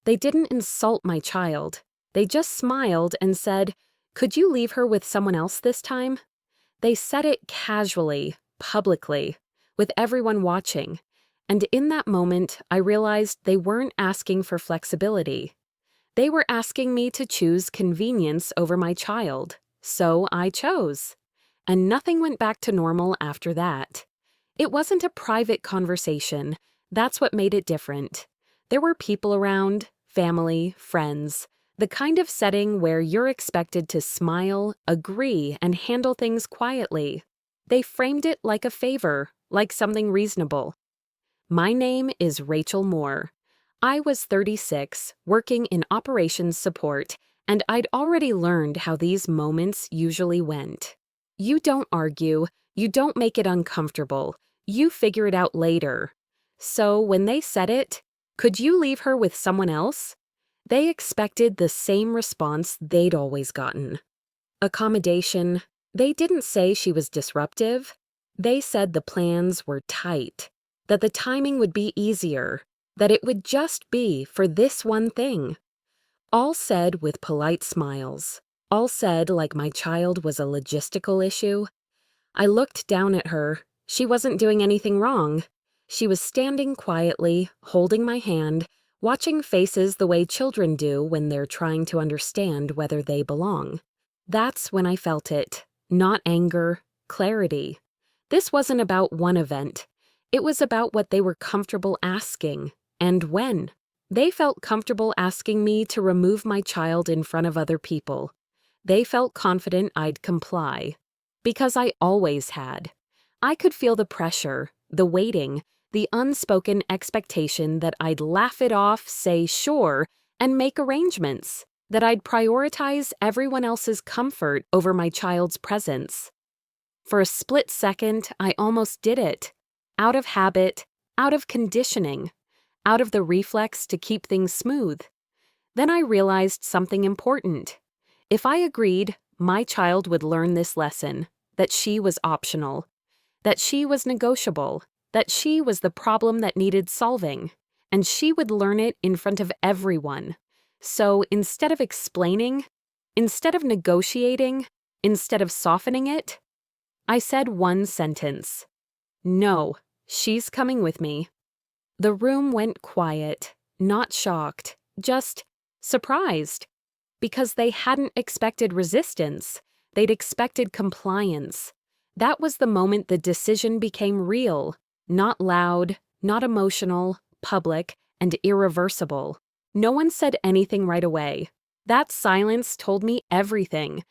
They didn't insult my child. They just smiled and said, "Could you leave her with someone else this time?" They said it casually, publicly, with everyone watching. And in that moment, I realized they weren't asking for flexibility. They were asking me to choose convenience over my child. So I chose. And nothing went back to normal after that. It wasn't a private conversation. That's what made it different. There were people around, family, friends, the kind of setting where you're expected to smile, agree, and handle things quietly. They framed it like a favor, like something reasonable. My name is Rachel Moore. I was 36, working in operations support, and I'd already learned how these moments usually went. You don't argue, you don't make it uncomfortable, you figure it out later. So when they said it, "Could you leave her with someone else?" they expected the same response they'd always gotten. Accommodation. They didn't say she was disruptive. They said the plans were tight, that the timing would be easier, that it would just be for this one thing. All said with polite smiles. All said like my child was a logistical issue. I looked down at her. She wasn't doing anything wrong. She was standing quietly, holding my hand, watching faces the way children do when they're trying to understand whether they belong. That's when I felt it. Not anger, clarity. This wasn't about one event. It was about what they were comfortable asking, and when. They felt comfortable asking me to remove my child in front of other people. They felt confident I'd comply. Because I always had. I could feel the pressure, the waiting, the unspoken expectation that I'd laugh it off, say sure, and make arrangements, that I'd prioritize everyone else's comfort over my child's presence. For a split second, I almost did it. Out of habit, out of conditioning, out of the reflex to keep things smooth. Then I realized something important. If I agreed, my child would learn this lesson, that she was optional, that she was negotiable, that she was the problem that needed solving, and she would learn it in front of everyone. So instead of explaining, instead of negotiating, instead of softening it, I said one sentence. "No, she's coming with me." The room went quiet, not shocked, just surprised. Because they hadn't expected resistance, they'd expected compliance. That was the moment the decision became real, not loud, not emotional, public, and irreversible. No one said anything right away. That silence told me everything.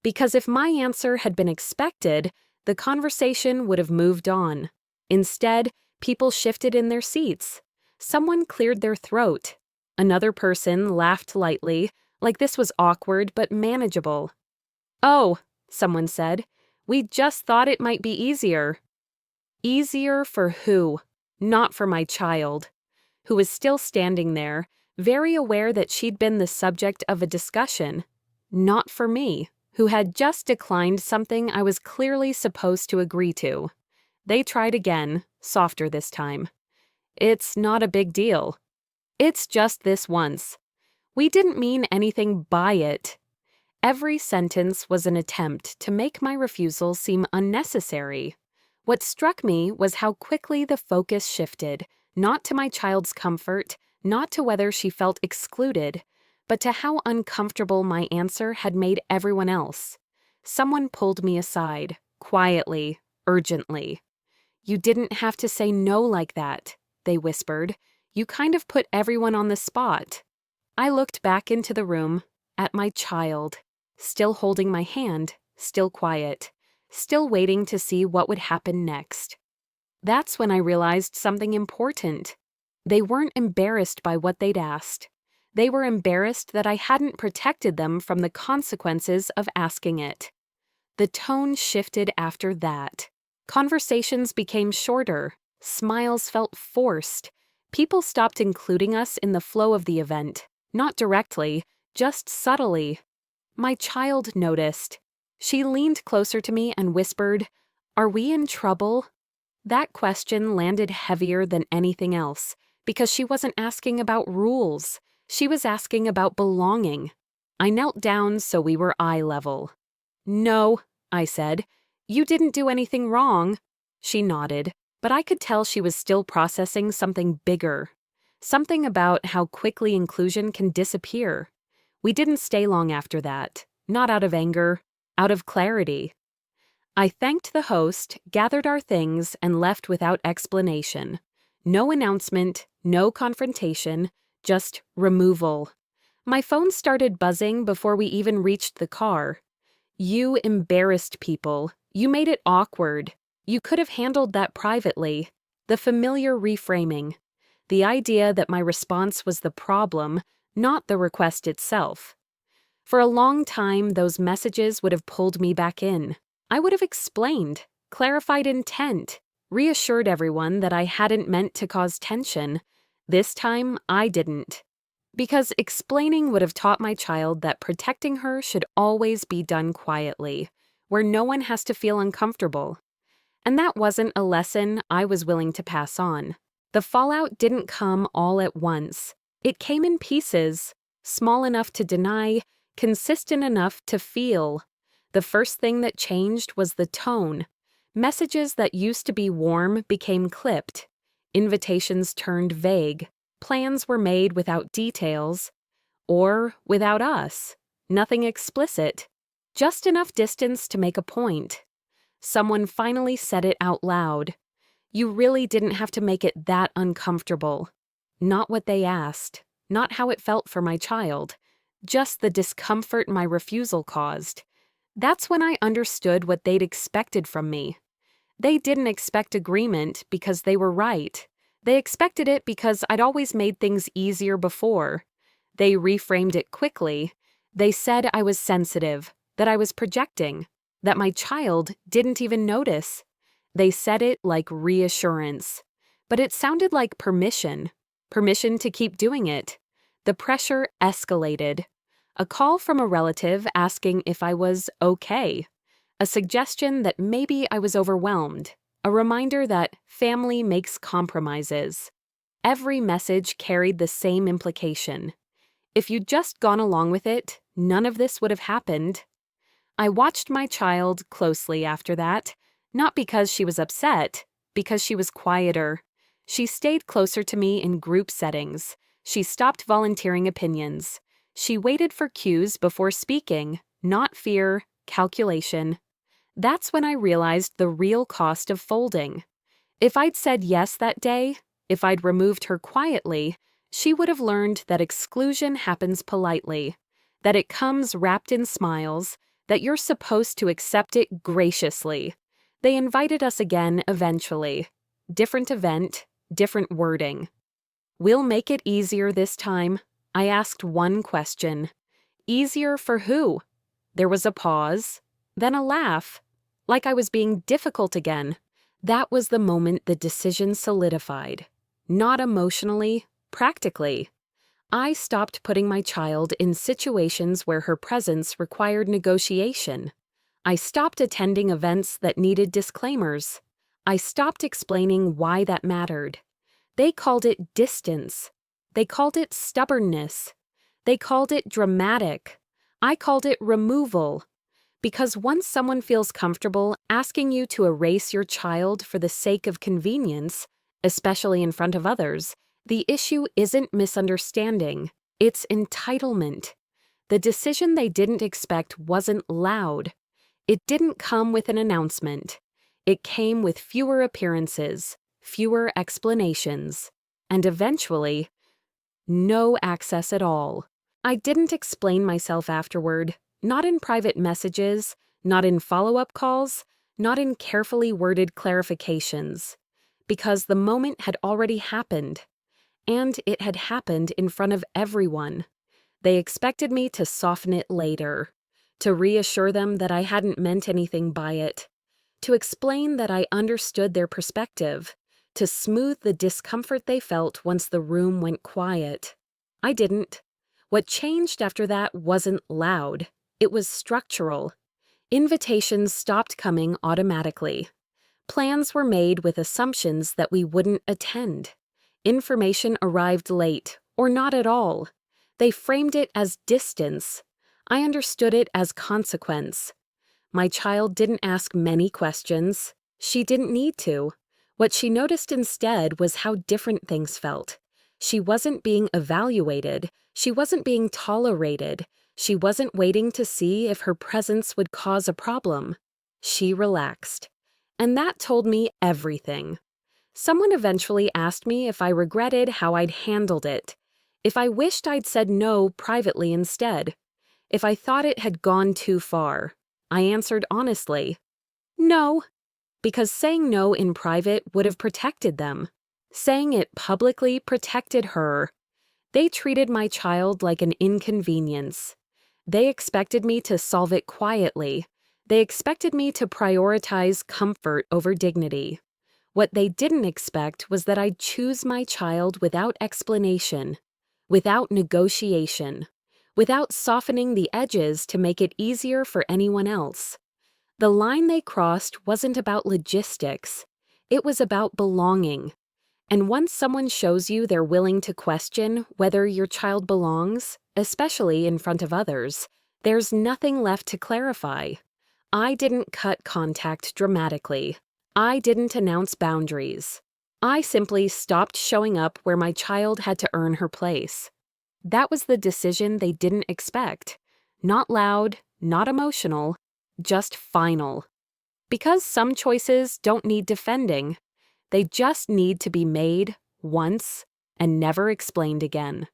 Because if my answer had been expected, the conversation would have moved on. Instead, people shifted in their seats. Someone cleared their throat. Another person laughed lightly, like this was awkward but manageable. "Oh," someone said, "we just thought it might be easier." Easier for who? Not for my child, who was still standing there, very aware that she'd been the subject of a discussion. Not for me, who had just declined something I was clearly supposed to agree to. They tried again, softer this time. "It's not a big deal. It's just this once. We didn't mean anything by it." Every sentence was an attempt to make my refusal seem unnecessary. What struck me was how quickly the focus shifted, not to my child's comfort, not to whether she felt excluded, but to how uncomfortable my answer had made everyone else. Someone pulled me aside, quietly, urgently. "You didn't have to say no like that," they whispered. "You kind of put everyone on the spot." I looked back into the room, at my child, still holding my hand, still quiet, still waiting to see what would happen next. That's when I realized something important. They weren't embarrassed by what they'd asked. They were embarrassed that I hadn't protected them from the consequences of asking it. The tone shifted after that. Conversations became shorter. Smiles felt forced. People stopped including us in the flow of the event. Not directly, just subtly. My child noticed. She leaned closer to me and whispered, "Are we in trouble?" That question landed heavier than anything else, because she wasn't asking about rules. She was asking about belonging. I knelt down so we were eye level. "No," I said. "You didn't do anything wrong." She nodded, but I could tell she was still processing something bigger. Something about how quickly inclusion can disappear. We didn't stay long after that, not out of anger, out of clarity. I thanked the host, gathered our things, and left without explanation. No announcement, no confrontation, just removal. My phone started buzzing before we even reached the car. "You embarrassed people. You made it awkward. You could have handled that privately." The familiar reframing. The idea that my response was the problem, not the request itself. For a long time, those messages would have pulled me back in. I would have explained, clarified intent, reassured everyone that I hadn't meant to cause tension. This time, I didn't. Because explaining would have taught my child that protecting her should always be done quietly, where no one has to feel uncomfortable. And that wasn't a lesson I was willing to pass on. The fallout didn't come all at once. It came in pieces, small enough to deny, consistent enough to feel. The first thing that changed was the tone. Messages that used to be warm became clipped. Invitations turned vague. Plans were made without details. Or without us. Nothing explicit. Just enough distance to make a point. Someone finally said it out loud. "You really didn't have to make it that uncomfortable." Not what they asked. Not how it felt for my child. Just the discomfort my refusal caused. That's when I understood what they'd expected from me. They didn't expect agreement because they were right. They expected it because I'd always made things easier before. They reframed it quickly. They said I was sensitive, that I was projecting, that my child didn't even notice. They said it like reassurance. But it sounded like permission. Permission to keep doing it. The pressure escalated. A call from a relative asking if I was okay. A suggestion that maybe I was overwhelmed. A reminder that family makes compromises. Every message carried the same implication. If you'd just gone along with it, none of this would have happened. I watched my child closely after that, not because she was upset, because she was quieter. She stayed closer to me in group settings. She stopped volunteering opinions. She waited for cues before speaking, not fear, calculation. That's when I realized the real cost of folding. If I'd said yes that day, if I'd removed her quietly, she would have learned that exclusion happens politely, that it comes wrapped in smiles, that you're supposed to accept it graciously. They invited us again eventually. Different event, different wording. "We'll make it easier this time." I asked one question. Easier for who? There was a pause, then a laugh, like I was being difficult again. That was the moment the decision solidified. Not emotionally, practically. I stopped putting my child in situations where her presence required negotiation. I stopped attending events that needed disclaimers. I stopped explaining why that mattered. They called it distance. They called it stubbornness. They called it dramatic. I called it removal. Because once someone feels comfortable asking you to erase your child for the sake of convenience, especially in front of others, the issue isn't misunderstanding. It's entitlement. The decision they didn't expect wasn't loud. It didn't come with an announcement. It came with fewer appearances, fewer explanations, and eventually, no access at all. I didn't explain myself afterward, not in private messages, not in follow-up calls, not in carefully worded clarifications, because the moment had already happened, and it had happened in front of everyone. They expected me to soften it later, to reassure them that I hadn't meant anything by it, to explain that I understood their perspective, to smooth the discomfort they felt once the room went quiet. I didn't. What changed after that wasn't loud. It was structural. Invitations stopped coming automatically. Plans were made with assumptions that we wouldn't attend. Information arrived late, or not at all. They framed it as distance. I understood it as consequence. My child didn't ask many questions. She didn't need to. What she noticed instead was how different things felt. She wasn't being evaluated. She wasn't being tolerated. She wasn't waiting to see if her presence would cause a problem. She relaxed. And that told me everything. Someone eventually asked me if I regretted how I'd handled it, if I wished I'd said no privately instead, if I thought it had gone too far. I answered honestly, no, because saying no in private would have protected them. Saying it publicly protected her. They treated my child like an inconvenience. They expected me to solve it quietly. They expected me to prioritize comfort over dignity. What they didn't expect was that I'd choose my child without explanation, without negotiation, without softening the edges to make it easier for anyone else. The line they crossed wasn't about logistics. It was about belonging. And once someone shows you they're willing to question whether your child belongs, especially in front of others, there's nothing left to clarify. I didn't cut contact dramatically. I didn't announce boundaries. I simply stopped showing up where my child had to earn her place. That was the decision they didn't expect. Not loud, not emotional, just final. Because some choices don't need defending. They just need to be made once and never explained again.